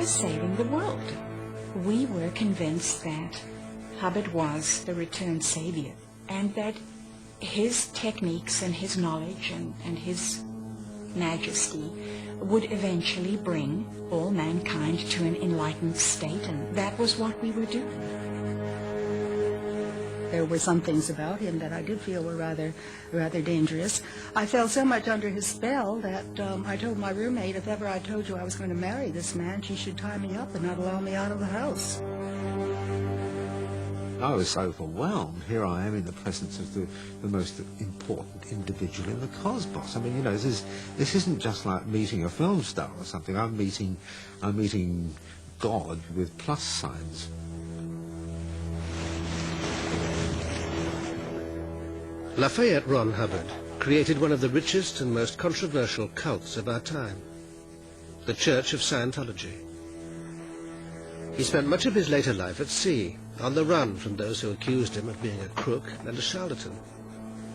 was saving the world. We were convinced that Hubbard was the returned savior, and that his techniques and his knowledge and his majesty would eventually bring all mankind to an enlightened state, and that was what we were doing. There were some things about him that I did feel were rather dangerous. I fell so much under his spell that I told my roommate, if ever I told you I was going to marry this man, she should tie me up and not allow me out of the house. I was overwhelmed. Here I am in the presence of the most important individual in the cosmos. I mean, you know, this isn't just like meeting a film star or something. I'm meeting God with plus signs. Lafayette Ron Hubbard created one of the richest and most controversial cults of our time, the Church of Scientology. He spent much of his later life at sea, on the run from those who accused him of being a crook and a charlatan.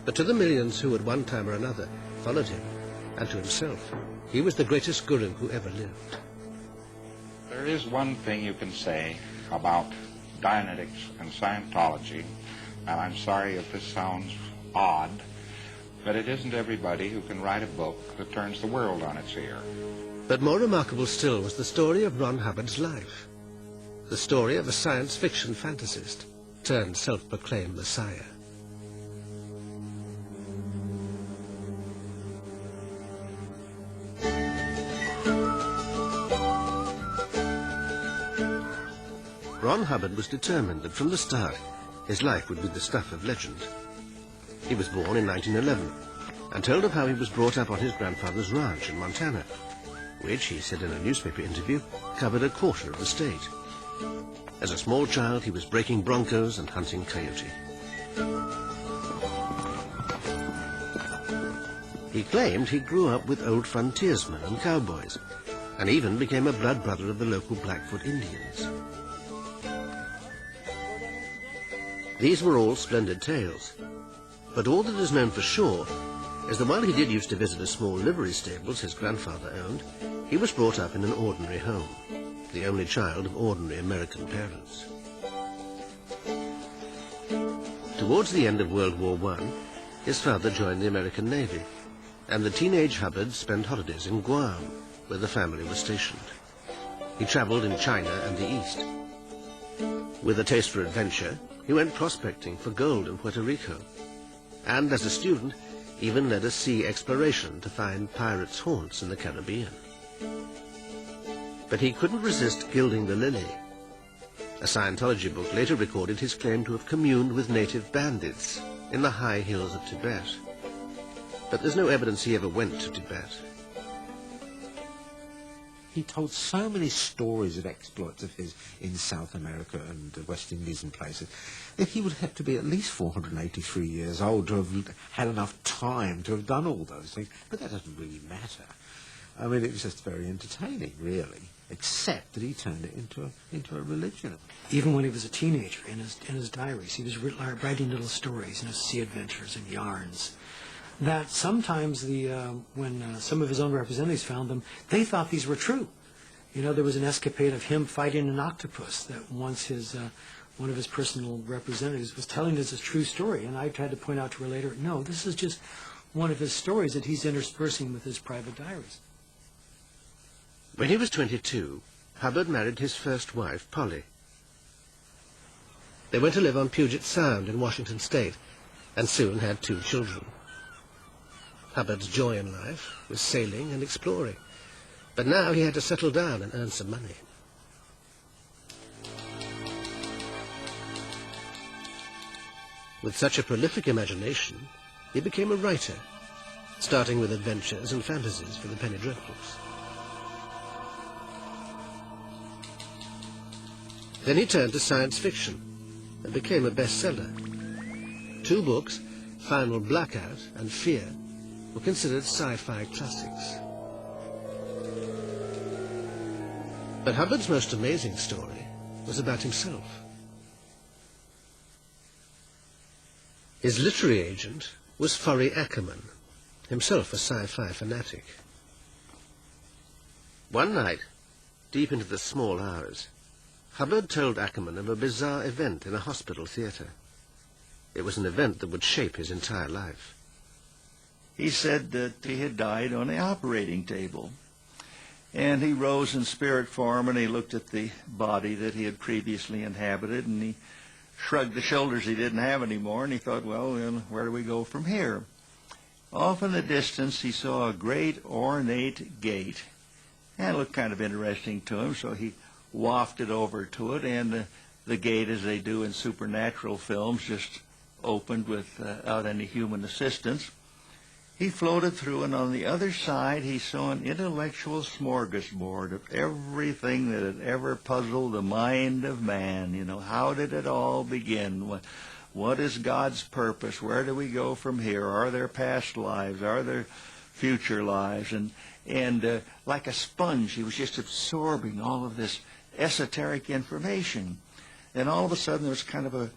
But to the millions who at one time or another followed him, and to himself, he was the greatest guru who ever lived. There is one thing you can say about Dianetics and Scientology, and I'm sorry if this sounds odd, but it isn't everybody who can write a book that turns the world on its ear. But more remarkable still was the story of Ron Hubbard's life. The story of a science fiction fantasist turned self-proclaimed messiah. Ron Hubbard was determined that from the start his life would be the stuff of legend. He was born in 1911 and told of how he was brought up on his grandfather's ranch in Montana, which, he said in a newspaper interview, covered a quarter of the state. As a small child, he was breaking broncos and hunting coyote. He claimed he grew up with old frontiersmen and cowboys, and even became a blood brother of the local Blackfoot Indians. These were all splendid tales, but all that is known for sure is that while he did used to visit a small livery stables his grandfather owned, he was brought up in an ordinary home, the only child of ordinary American parents. Towards the end of World War I, his father joined the American Navy, and the teenage Hubbard spent holidays in Guam, where the family was stationed. He traveled in China and the East. With a taste for adventure, he went prospecting for gold in Puerto Rico, and as a student, even led a sea exploration to find pirates' haunts in the Caribbean. But he couldn't resist gilding the lily. A Scientology book later recorded his claim to have communed with native bandits in the high hills of Tibet. But there's no evidence he ever went to Tibet. He told so many stories of exploits of his in South America and the West Indies and places that he would have to be at least 483 years old to have had enough time to have done all those things. But that doesn't really matter. I mean, it was just very entertaining, really, except that he turned it into a religion. Even when he was a teenager, in his diaries, he was writing little stories, sea adventures and yarns, that sometimes when some of his own representatives found them, they thought these were true. There was an escapade of him fighting an octopus that once one of his personal representatives was telling us a true story, and I tried to point out to her later, no, this is just one of his stories that he's interspersing with his private diaries. When he was 22, Hubbard married his first wife, Polly. They went to live on Puget Sound in Washington State, and soon had 2 children. Hubbard's joy in life was sailing and exploring, but now he had to settle down and earn some money. With such a prolific imagination, he became a writer, starting with adventures and fantasies for the penny dreadfuls. Then he turned to science fiction and became a bestseller. 2 books, Final Blackout and Fear, were considered sci-fi classics. But Hubbard's most amazing story was about himself. His literary agent was Forry Ackerman, himself a sci-fi fanatic. One night, Deep into the small hours, Hubbard told Ackerman of a bizarre event in a hospital theatre. It was an event that would shape his entire life. He said that he had died on the operating table. And he rose in spirit form, and he looked at the body that he had previously inhabited, and he shrugged the shoulders he didn't have anymore, and he thought, well, then where do we go from here? Off in the distance, he saw a great ornate gate. And it looked kind of interesting to him, so he wafted over to it, and the gate, as they do in supernatural films, just opened without any human assistance. He floated through, and on the other side he saw an intellectual smorgasbord of everything that had ever puzzled the mind of man. You know, how did it all begin? What is God's purpose? Where do we go from here? Are there past lives? Are there future lives? And like a sponge, he was just absorbing all of this esoteric information. And all of a sudden there was kind of a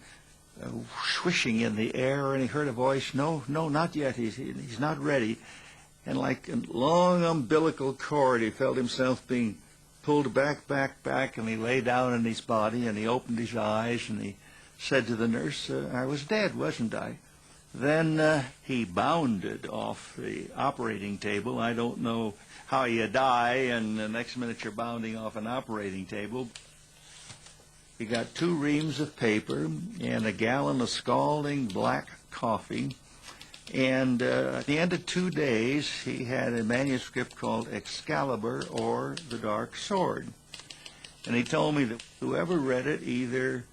swishing in the air, and he heard a voice, no, not yet, he's not ready. And like a long umbilical cord, he felt himself being pulled back, and he lay down in his body, and he opened his eyes, and he said to the nurse, I was dead, wasn't I? Then he bounded off the operating table. I don't know how you die, and the next minute you're bounding off an operating table. He got 2 reams of paper and a gallon of scalding black coffee. And at the end of 2 days, he had a manuscript called Excalibur, or The Dark Sword. And he told me that whoever read it either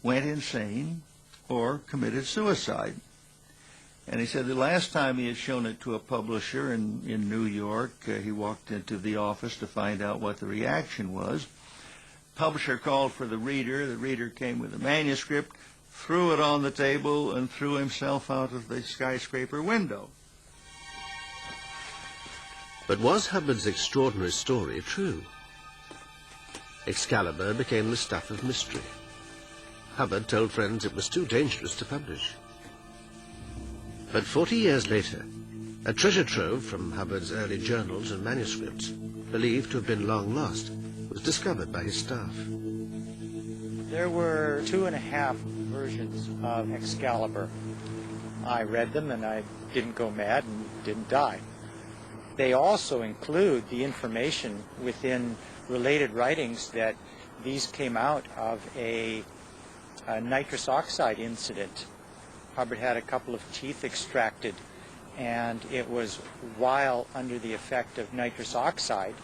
went insane or committed suicide. And he said the last time he had shown it to a publisher in New York, he walked into the office to find out what the reaction was. Publisher called for the reader. The reader came with the manuscript, threw it on the table, and threw himself out of the skyscraper window. But was Hubbard's extraordinary story true? Excalibur became the stuff of mystery. Hubbard told friends it was too dangerous to publish. But 40 years later, a treasure trove from Hubbard's early journals and manuscripts, believed to have been long lost, was discovered by his staff. There were 2.5 versions of Excalibur. I read them, and I didn't go mad and didn't die. They also include the information within related writings that these came out of a nitrous oxide incident. Hubbard had a couple of teeth extracted, and it was while under the effect of nitrous oxide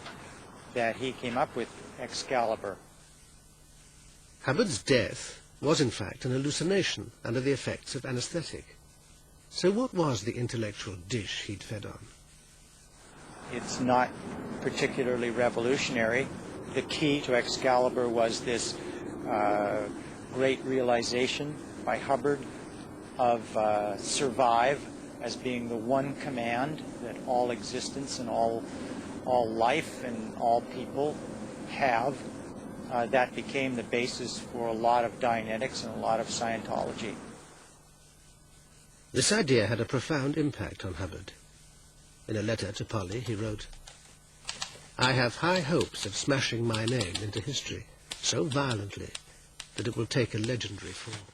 that he came up with Excalibur. Hubbard's death was in fact an hallucination under the effects of anesthetic. So what was the intellectual dish he'd fed on? It's not particularly revolutionary. The key to Excalibur was this great realization by Hubbard of survive as being the one command that all existence and all life and all people have. That became the basis for a lot of Dianetics and a lot of Scientology. This idea had a profound impact on Hubbard. In a letter to Polly, he wrote, "I have high hopes of smashing my name into history so violently that it will take a legendary form."